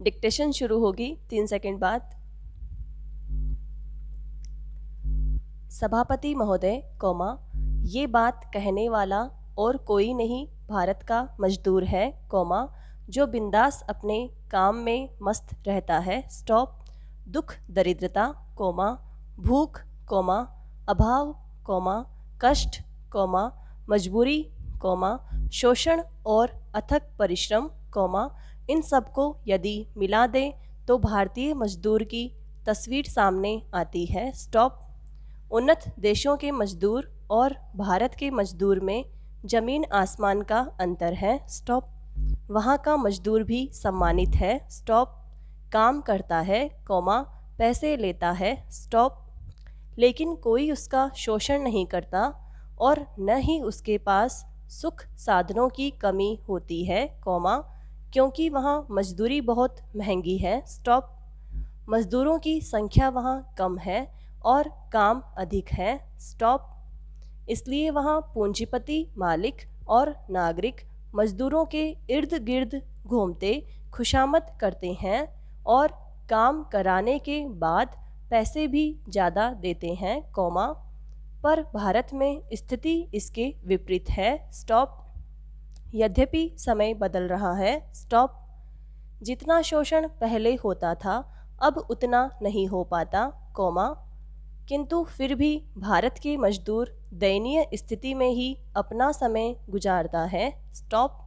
Dictation शुरू होगी 3 second बाद। सभापति महोदय, कौमा, ये बात कहने वाला और कोई नहीं भारत का मजदूर है, कौमा, जो बिंदास अपने काम में मस्त रहता है। स्टॉप। दुख दरिद्रता, कौमा, भूख, कौमा, अभाव, कौमा, कष्ट, कौमा, मजबूरी, कौमा, शोषण और अथक परिश्रम, कौमा, इन सबको यदि मिला दें तो भारतीय मजदूर की तस्वीर सामने आती है। स्टॉप। उन्नत देशों के मजदूर और भारत के मजदूर में जमीन आसमान का अंतर है। स्टॉप। वहाँ का मजदूर भी सम्मानित है। स्टॉप। काम करता है, कौमा, पैसे लेता है। स्टॉप। लेकिन कोई उसका शोषण नहीं करता और न ही उसके पास सुख साधनों की कमी होती है, कौमा, क्योंकि वहाँ मजदूरी बहुत महंगी है। स्टॉप। मजदूरों की संख्या वहाँ कम है और काम अधिक है। स्टॉप। इसलिए वहाँ पूंजीपति मालिक और नागरिक मजदूरों के इर्द गिर्द घूमते खुशामद करते हैं और काम कराने के बाद पैसे भी ज़्यादा देते हैं, कौमा, पर भारत में स्थिति इसके विपरीत है। स्टॉप। यद्यपि समय बदल रहा है। स्टॉप। जितना शोषण पहले होता था अब उतना नहीं हो पाता, कौमा, किंतु फिर भी भारत के मजदूर दयनीय स्थिति में ही अपना समय गुजारता है। स्टॉप।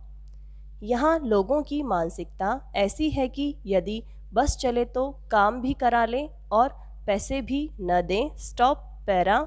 यहाँ लोगों की मानसिकता ऐसी है कि यदि बस चले तो काम भी करा लें और पैसे भी न दें। स्टॉप। पैरा।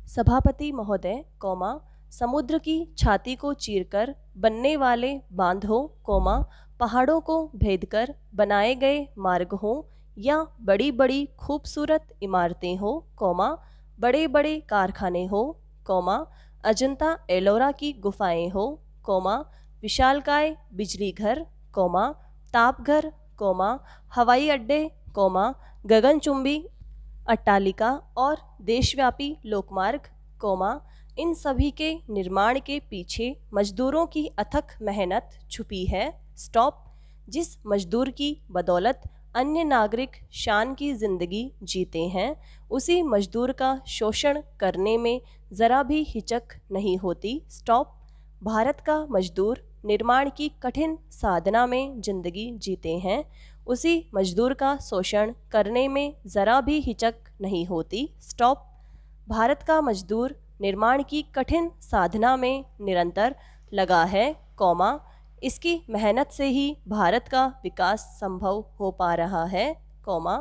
सभापति महोदय, कौमा, समुद्र की छाती को चीरकर बनने वाले बांध हो, कौमा, पहाड़ों को भेदकर बनाए गए मार्ग हों या बड़ी बड़ी खूबसूरत इमारतें हो, कौमा, बड़े बड़े कारखाने हो, कौमा, अजंता एलोरा की गुफाएं हो, कौमा, विशालकाय बिजली घर, कौमा, तापघर, कौमा, हवाई अड्डे, कौमा, गगनचुंबी अट्टालिका और देशव्यापी लोकमार्ग, कौमा, इन सभी के निर्माण के पीछे मजदूरों की अथक मेहनत छुपी है। स्टॉप। जिस मजदूर की बदौलत अन्य नागरिक शान की ज़िंदगी जीते हैं उसी मजदूर का शोषण करने में ज़रा भी हिचक नहीं होती। स्टॉप। भारत का मजदूर निर्माण की कठिन साधना में ज़िंदगी जीते हैं उसी मजदूर का शोषण करने में ज़रा भी हिचक नहीं होती। स्टॉप। भारत का मजदूर निर्माण की कठिन साधना में निरंतर लगा है, कौमा, इसकी मेहनत से ही भारत का विकास संभव हो पा रहा है, कौमा,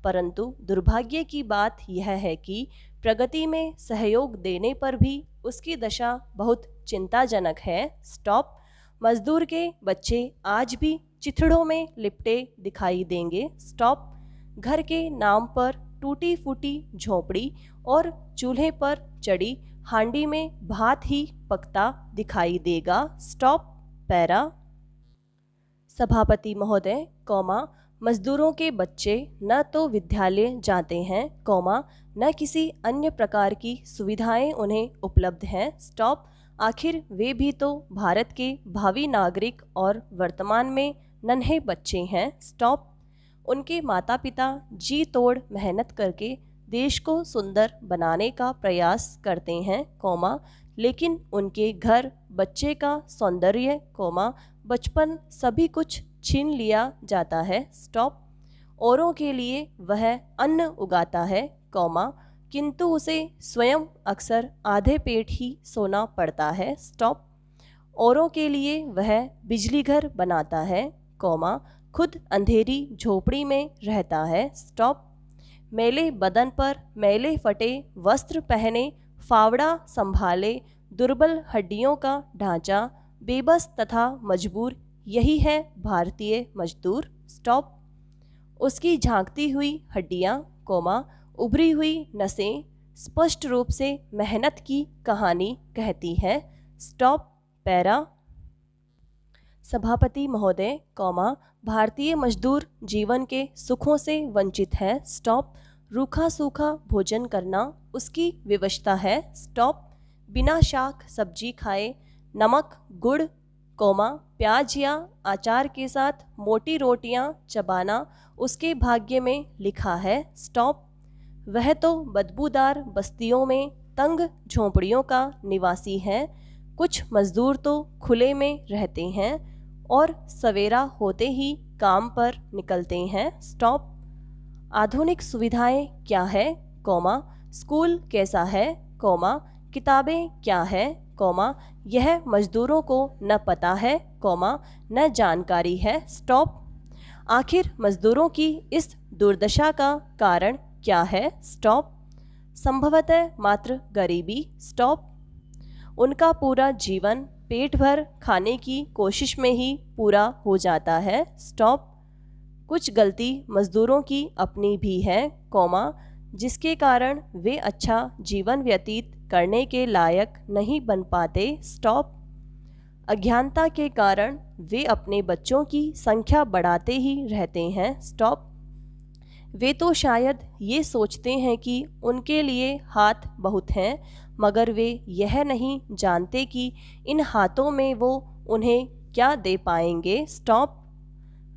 परंतु दुर्भाग्य की बात यह है कि प्रगति में सहयोग देने पर भी उसकी दशा बहुत चिंताजनक है। स्टॉप। मजदूर के बच्चे आज भी चिथड़ों में लिपटे दिखाई देंगे। स्टॉप। घर के नाम पर टूटी फूटी झोपड़ी और चूल्हे पर चढ़ी हांडी में भात ही पकता दिखाई देगा। स्टॉप। पैरा। सभापति महोदय, कौमा, मजदूरों के बच्चे न तो विद्यालय जाते हैं, कौमा, न किसी अन्य प्रकार की सुविधाएं उन्हें उपलब्ध हैं। स्टॉप। आखिर वे भी तो भारत के भावी नागरिक और वर्तमान में नन्हे बच्चे हैं। स्टॉप। उनके माता पिता जी तोड़ मेहनत करके देश को सुंदर बनाने का प्रयास करते हैं, कौमा, लेकिन उनके घर बच्चे का सौंदर्य, कौमा, बचपन सभी कुछ छीन लिया जाता है। स्टॉप। औरों के लिए वह अन्न उगाता है, कौमा, किंतु उसे स्वयं अक्सर आधे पेट ही सोना पड़ता है। स्टॉप। औरों के लिए वह बिजली घर बनाता है, कौमा, खुद अंधेरी झोपड़ी में रहता है। स्टॉप। मैले बदन पर मैले फटे वस्त्र पहने, फावड़ा संभाले दुर्बल हड्डियों का ढांचा, बेबस तथा मजबूर, यही है भारतीय मजदूर। स्टॉप। उसकी झांकती हुई हड्डियां, कौमा, उभरी हुई नसें स्पष्ट रूप से मेहनत की कहानी कहती है। स्टॉप। पैरा। सभापति महोदय, कौमा, भारतीय मजदूर जीवन के सुखों से वंचित है। स्टॉप। रूखा सूखा भोजन करना उसकी विवशता है। स्टॉप। बिना शाक सब्जी खाए नमक गुड़ कोमा प्याज या अचार के साथ मोटी रोटियां चबाना उसके भाग्य में लिखा है। स्टॉप। वह तो बदबूदार बस्तियों में तंग झोंपड़ियों का निवासी है। कुछ मजदूर तो खुले में रहते हैं और सवेरा होते ही काम पर निकलते हैं। स्टॉप। आधुनिक सुविधाएं क्या है, कोमा स्कूल कैसा है, कोमा किताबें क्या है, कोमा यह मजदूरों को न पता है, कोमा न जानकारी है। स्टॉप। आखिर मजदूरों की इस दुर्दशा का कारण क्या है। स्टॉप। संभवतः मात्र गरीबी। स्टॉप। उनका पूरा जीवन पेट भर खाने की कोशिश में ही पूरा हो जाता है। स्टॉप। कुछ गलती मजदूरों की अपनी भी है, कोमा जिसके कारण वे अच्छा जीवन व्यतीत करने के लायक नहीं बन पाते। स्टॉप। अज्ञानता के कारण वे अपने बच्चों की संख्या बढ़ाते ही रहते हैं। स्टॉप। वे तो शायद ये सोचते हैं कि उनके लिए हाथ बहुत हैं, मगर वे यह नहीं जानते कि इन हाथों में वो उन्हें क्या दे पाएंगे। स्टॉप।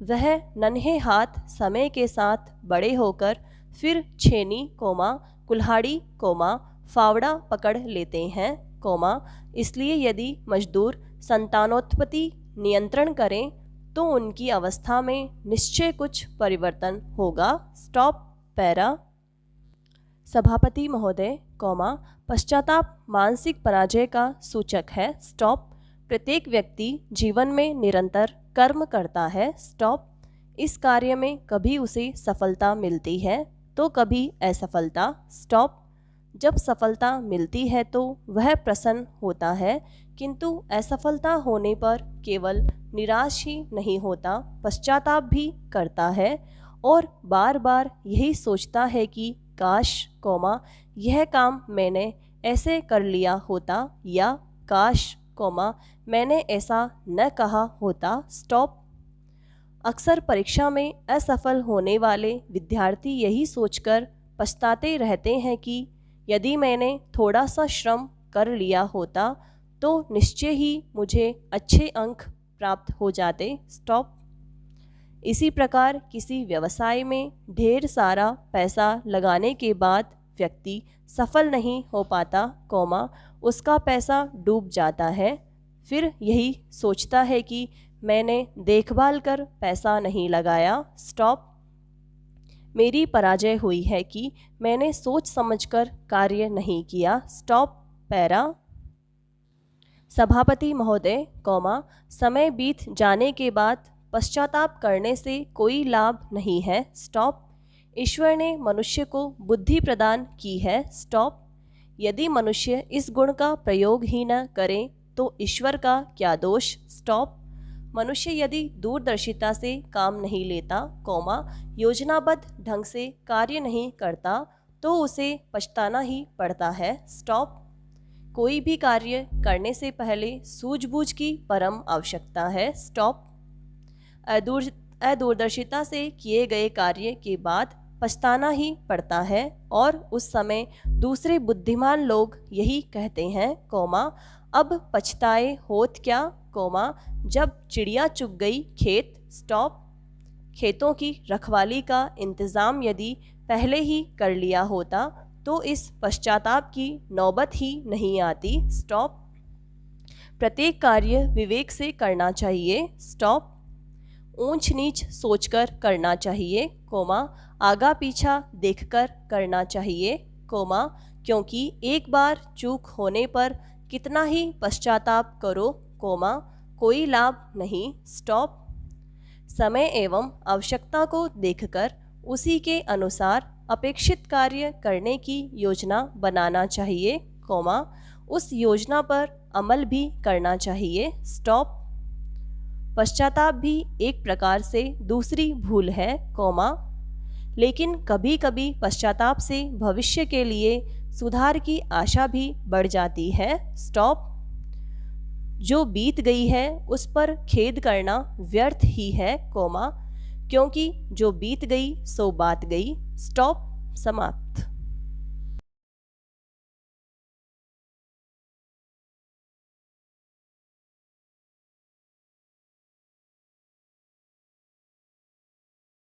वह नन्हे हाथ समय के साथ बड़े होकर फिर छेनी, कोमा कुल्हाड़ी, कोमा फावड़ा पकड़ लेते हैं, कोमा इसलिए यदि मजदूर संतानोत्पत्ति नियंत्रण करें तो उनकी अवस्था में निश्चय कुछ परिवर्तन होगा। स्टॉप। पैरा। सभापति महोदय, कोमा पश्चाताप मानसिक पराजय का सूचक है। स्टॉप। प्रत्येक व्यक्ति जीवन में निरंतर कर्म करता है। स्टॉप। इस कार्य में कभी उसे सफलता मिलती है तो कभी असफलता। स्टॉप। जब सफलता मिलती है तो वह प्रसन्न होता है, किंतु असफलता होने पर केवल निराश ही नहीं होता, पश्चाताप भी करता है और बार बार यही सोचता है कि काश, कोमा यह काम मैंने ऐसे कर लिया होता, या काश, कोमा मैंने ऐसा न कहा होता। स्टॉप। अक्सर परीक्षा में असफल होने वाले विद्यार्थी यही सोचकर पछताते रहते हैं कि यदि मैंने थोड़ा सा श्रम कर लिया होता तो निश्चय ही मुझे अच्छे अंक प्राप्त हो जाते। स्टॉप। इसी प्रकार किसी व्यवसाय में ढेर सारा पैसा लगाने के बाद व्यक्ति सफल नहीं हो पाता, कोमा उसका पैसा डूब जाता है। फिर यही सोचता है कि मैंने देखभाल कर पैसा नहीं लगाया। स्टॉप। मेरी पराजय हुई है कि मैंने सोच समझकर कार्य नहीं किया। स्टॉप। पैरा। सभापति महोदय, कोमा समय बीत जाने के बाद पश्चाताप करने से कोई लाभ नहीं है। स्टॉप। ईश्वर ने मनुष्य को बुद्धि प्रदान की है। स्टॉप। यदि मनुष्य इस गुण का प्रयोग ही न करे तो ईश्वर का क्या दोष। स्टॉप। मनुष्य यदि दूरदर्शिता से काम नहीं लेता, कोमा योजनाबद्ध ढंग से कार्य नहीं करता तो उसे पछताना ही पड़ता है। स्टॉप। कोई भी कार्य करने से पहले सूझबूझ की परम आवश्यकता है। स्टॉप। अदूरदर्शिता से किए गए कार्य के बाद पछताना ही पड़ता है और उस समय दूसरे बुद्धिमान लोग यही कहते हैं, कोमा अब पछताए होत क्या, कोमा जब चिड़िया चुग गई खेत। स्टॉप। खेतों की रखवाली का इंतज़ाम यदि पहले ही कर लिया होता तो इस पश्चाताप की नौबत ही नहीं आती। स्टॉप। प्रत्येक कार्य विवेक से करना चाहिए। स्टॉप। ऊंच नीच सोचकर करना चाहिए, कोमा आगा पीछा देखकर करना चाहिए, कोमा क्योंकि एक बार चूक होने पर कितना ही पश्चाताप करो, कोमा कोई लाभ नहीं। स्टॉप। समय एवं आवश्यकता को देखकर उसी के अनुसार अपेक्षित कार्य करने की योजना बनाना चाहिए, कोमा उस योजना पर अमल भी करना चाहिए। स्टॉप। पश्चाताप भी एक प्रकार से दूसरी भूल है, कोमा लेकिन कभी कभी पश्चाताप से भविष्य के लिए सुधार की आशा भी बढ़ जाती है। स्टॉप। जो बीत गई है उस पर खेद करना व्यर्थ ही है, कोमा क्योंकि जो बीत गई सो बात गई। स्टॉप। समाप्त।